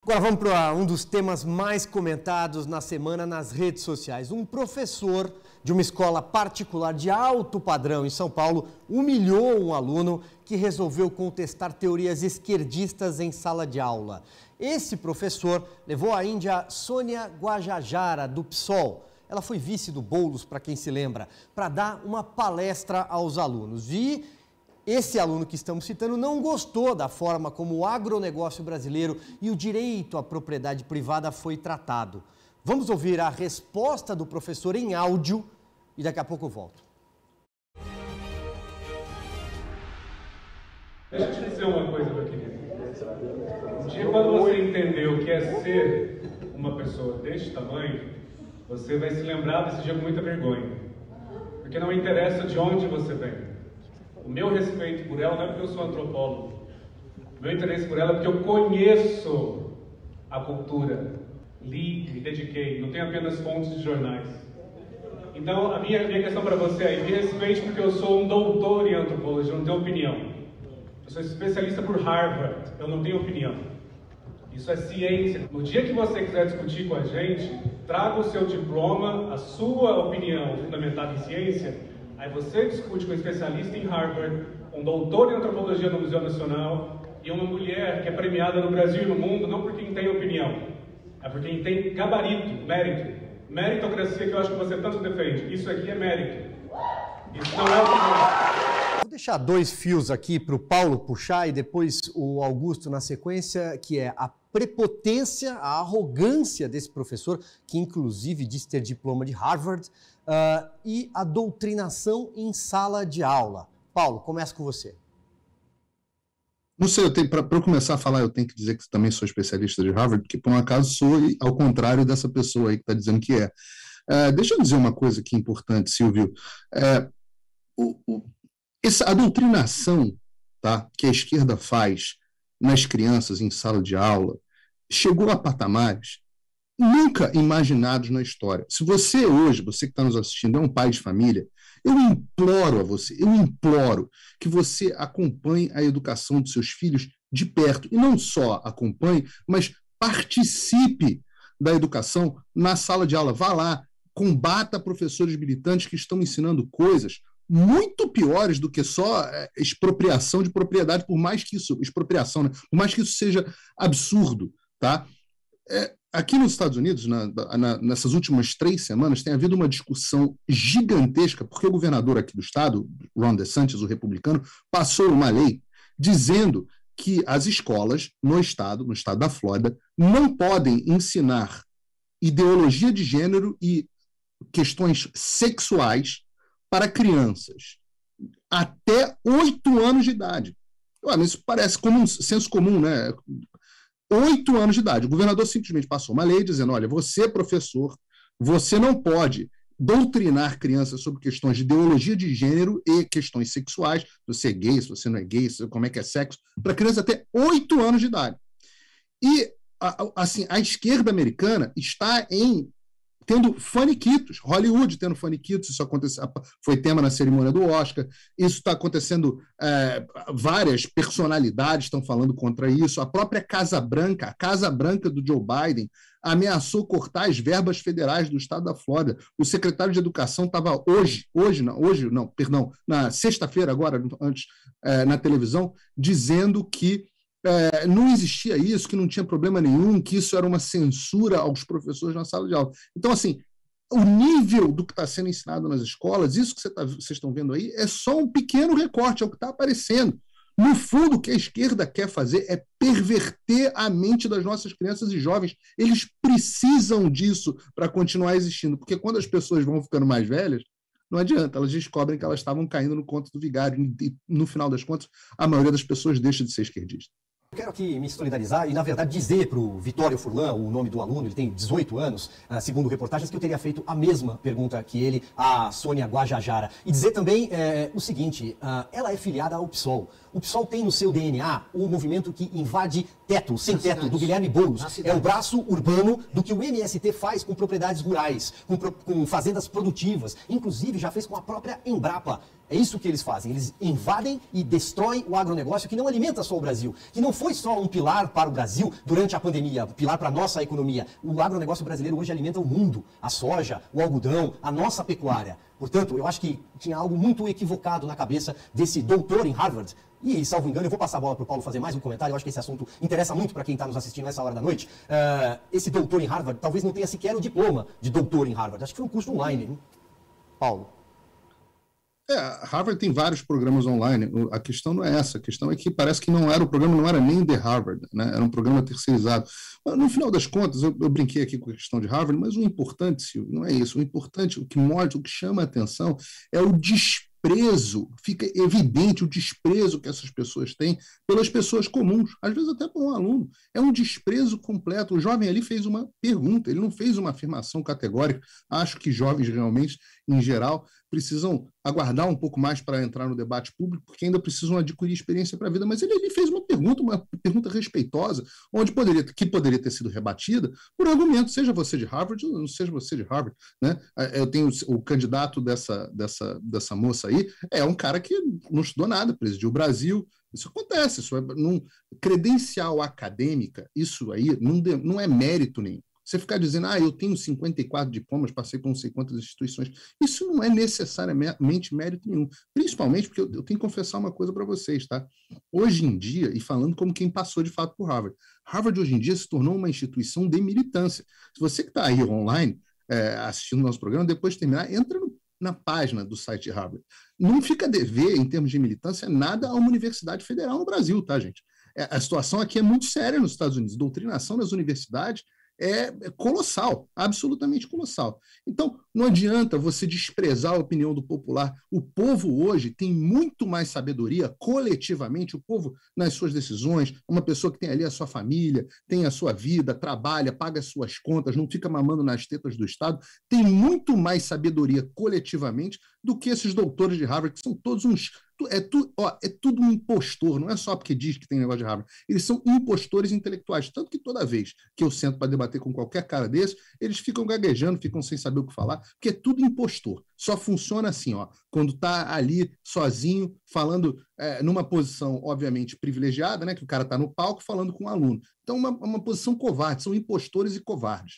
Agora vamos para um dos temas mais comentados na semana nas redes sociais. Um professor de uma escola particular de alto padrão em São Paulo humilhou um aluno que resolveu contestar teorias esquerdistas em sala de aula. Esse professor levou a índia Sônia Guajajara, do PSOL. Ela foi vice do Boulos, para quem se lembra, para dar uma palestra aos alunos. E esse aluno que estamos citando não gostou da forma como o agronegócio brasileiro e o direito à propriedade privada foi tratado. Vamos ouvir a resposta do professor em áudio e daqui a pouco eu volto. Deixa eu te dizer uma coisa, meu querido. Um dia, quando você entender o que é ser uma pessoa deste tamanho, você vai se lembrar desse dia com muita vergonha. Porque não interessa de onde você vem. O meu respeito por ela não é porque eu sou antropólogo. O meu interesse por ela é porque eu conheço a cultura. Li, me dediquei, não tenho apenas fontes de jornais. Então, a minha questão para você é: me respeite porque eu sou um doutor em antropologia, eu não tenho opinião. Eu sou especialista por Harvard, eu não tenho opinião. Isso é ciência. No dia que você quiser discutir com a gente, traga o seu diploma, a sua opinião fundamentada em ciência. Aí você discute com um especialista em Harvard, um doutor em antropologia no Museu Nacional e uma mulher que é premiada no Brasil e no mundo, não por quem tem opinião, é por quem tem gabarito, mérito. Meritocracia, que eu acho que você tanto defende. Isso aqui é mérito. Isso não é opinião. Vou deixar dois fios aqui para o Paulo puxar e depois o Augusto na sequência, que é a prepotência, a arrogância desse professor, que inclusive diz ter diploma de Harvard, e a doutrinação em sala de aula. Paulo, começa com você. Não sei, para eu começar a falar, eu tenho que dizer que também sou especialista de Harvard, porque por um acaso sou ao contrário dessa pessoa aí que está dizendo que é. Deixa eu dizer uma coisa aqui importante, Silvio. A doutrinação, tá, que a esquerda faz nas crianças em sala de aula chegou a patamares nunca imaginados na história. Se você hoje, você que está nos assistindo, é um pai de família, eu imploro que você acompanhe a educação dos seus filhos de perto. E não só acompanhe, mas participe da educação na sala de aula. Vá lá, combata professores militantes que estão ensinando coisas muito piores do que só expropriação de propriedade, por mais que isso, expropriação, né? Por mais que isso seja absurdo, tá? Aqui nos Estados Unidos, nessas últimas 3 semanas, tem havido uma discussão gigantesca, porque o governador aqui do estado, Ron DeSantis, o republicano, passou uma lei dizendo que as escolas no estado da Flórida, não podem ensinar ideologia de gênero e questões sexuais para crianças até 8 anos de idade. Isso parece senso comum, né? 8 anos de idade. O governador simplesmente passou uma lei dizendo: olha, você, professor, você não pode doutrinar crianças sobre questões de ideologia de gênero e questões sexuais, se você é gay, se você não é gay, como é que é sexo, para crianças até 8 anos de idade. E, assim, a esquerda americana está tendo faniquitos, Hollywood tendo faniquitos, isso aconteceu, foi tema na cerimônia do Oscar, isso está acontecendo, várias personalidades estão falando contra isso, a própria Casa Branca, a Casa Branca do Joe Biden, ameaçou cortar as verbas federais do estado da Flórida. O secretário de Educação estava na sexta-feira agora, antes, na televisão, dizendo que não existia isso, que não tinha problema nenhum, que isso era uma censura aos professores na sala de aula. Então, assim, o nível do que está sendo ensinado nas escolas, isso que vocês estão vendo aí, é só um pequeno recorte, é o que está aparecendo. No fundo, o que a esquerda quer fazer é perverter a mente das nossas crianças e jovens. Eles precisam disso para continuar existindo, porque quando as pessoas vão ficando mais velhas, não adianta, elas descobrem que elas estavam caindo no conto do vigário e, no final das contas, a maioria das pessoas deixa de ser esquerdista. Eu quero aqui me solidarizar e, na verdade, dizer para o Vitório Furlan, o nome do aluno, ele tem 18 anos, segundo reportagens, que eu teria feito a mesma pergunta que ele, a Sônia Guajajara. E dizer também o seguinte, ela é filiada ao PSOL. O PSOL tem no seu DNA o movimento que invade teto, sem teto, do Guilherme Boulos. É o braço urbano do que o MST faz com propriedades rurais, com fazendas produtivas. Inclusive, já fez com a própria Embrapa. É isso que eles fazem. Eles invadem e destroem o agronegócio que não alimenta só o Brasil, que não foi só um pilar para o Brasil durante a pandemia, um pilar para a nossa economia. O agronegócio brasileiro hoje alimenta o mundo, a soja, o algodão, a nossa pecuária. Portanto, eu acho que tinha algo muito equivocado na cabeça desse doutor em Harvard. E, salvo engano, eu vou passar a bola para o Paulo fazer mais um comentário. Eu acho que esse assunto interessa muito para quem está nos assistindo nessa hora da noite. Esse doutor em Harvard talvez não tenha sequer o diploma de doutor em Harvard. Acho que foi um curso online, hein? Paulo. Harvard tem vários programas online. A questão não é essa. A questão é que parece que não era o programa, não era nem de Harvard, né? Era um programa terceirizado. Mas, no final das contas, eu brinquei aqui com a questão de Harvard, mas o importante, Silvio, não é isso. O importante, o que mostra, o que chama a atenção é o desprezo. Fica evidente o desprezo que essas pessoas têm pelas pessoas comuns, às vezes até por um aluno. É um desprezo completo. O jovem ali fez uma pergunta, ele não fez uma afirmação categórica. Acho que jovens realmente, em geral, precisam aguardar um pouco mais para entrar no debate público, porque ainda precisam adquirir experiência para a vida. Mas ele fez uma pergunta respeitosa, onde poderia ter sido rebatida por argumento, seja você de Harvard ou não seja você de Harvard, né? Eu tenho o candidato dessa moça aí, é um cara que não estudou nada, presidiu o Brasil. Isso acontece, credencial acadêmica, isso aí não é mérito nenhum. Você ficar dizendo, eu tenho 54 diplomas, passei por não sei quantas instituições, isso não é necessariamente mérito nenhum. Principalmente porque eu tenho que confessar uma coisa para vocês, tá? Hoje em dia, e falando como quem passou de fato por Harvard, Harvard hoje em dia se tornou uma instituição de militância. Se você que está aí online, assistindo nosso programa, depois de terminar, entra na página do site de Harvard. Não fica a dever, em termos de militância, nada a uma universidade federal no Brasil, tá, gente? A situação aqui é muito séria nos Estados Unidos. A doutrinação das universidades é colossal, absolutamente colossal. Então, não adianta você desprezar a opinião do popular. O povo hoje tem muito mais sabedoria coletivamente, o povo nas suas decisões, uma pessoa que tem ali a sua família, tem a sua vida, trabalha, paga as suas contas, não fica mamando nas tetas do Estado, tem muito mais sabedoria coletivamente do que esses doutores de Harvard, que são todos uns... É tudo um impostor, não é só porque diz que tem negócio de Harvard. Eles são impostores intelectuais. Tanto que toda vez que eu sento para debater com qualquer cara desse, eles ficam gaguejando, ficam sem saber o que falar, porque é tudo impostor. Só funciona assim, quando está ali sozinho, falando numa posição, obviamente, privilegiada, né, que o cara está no palco falando com o aluno. Então, uma posição covarde, são impostores e covardes.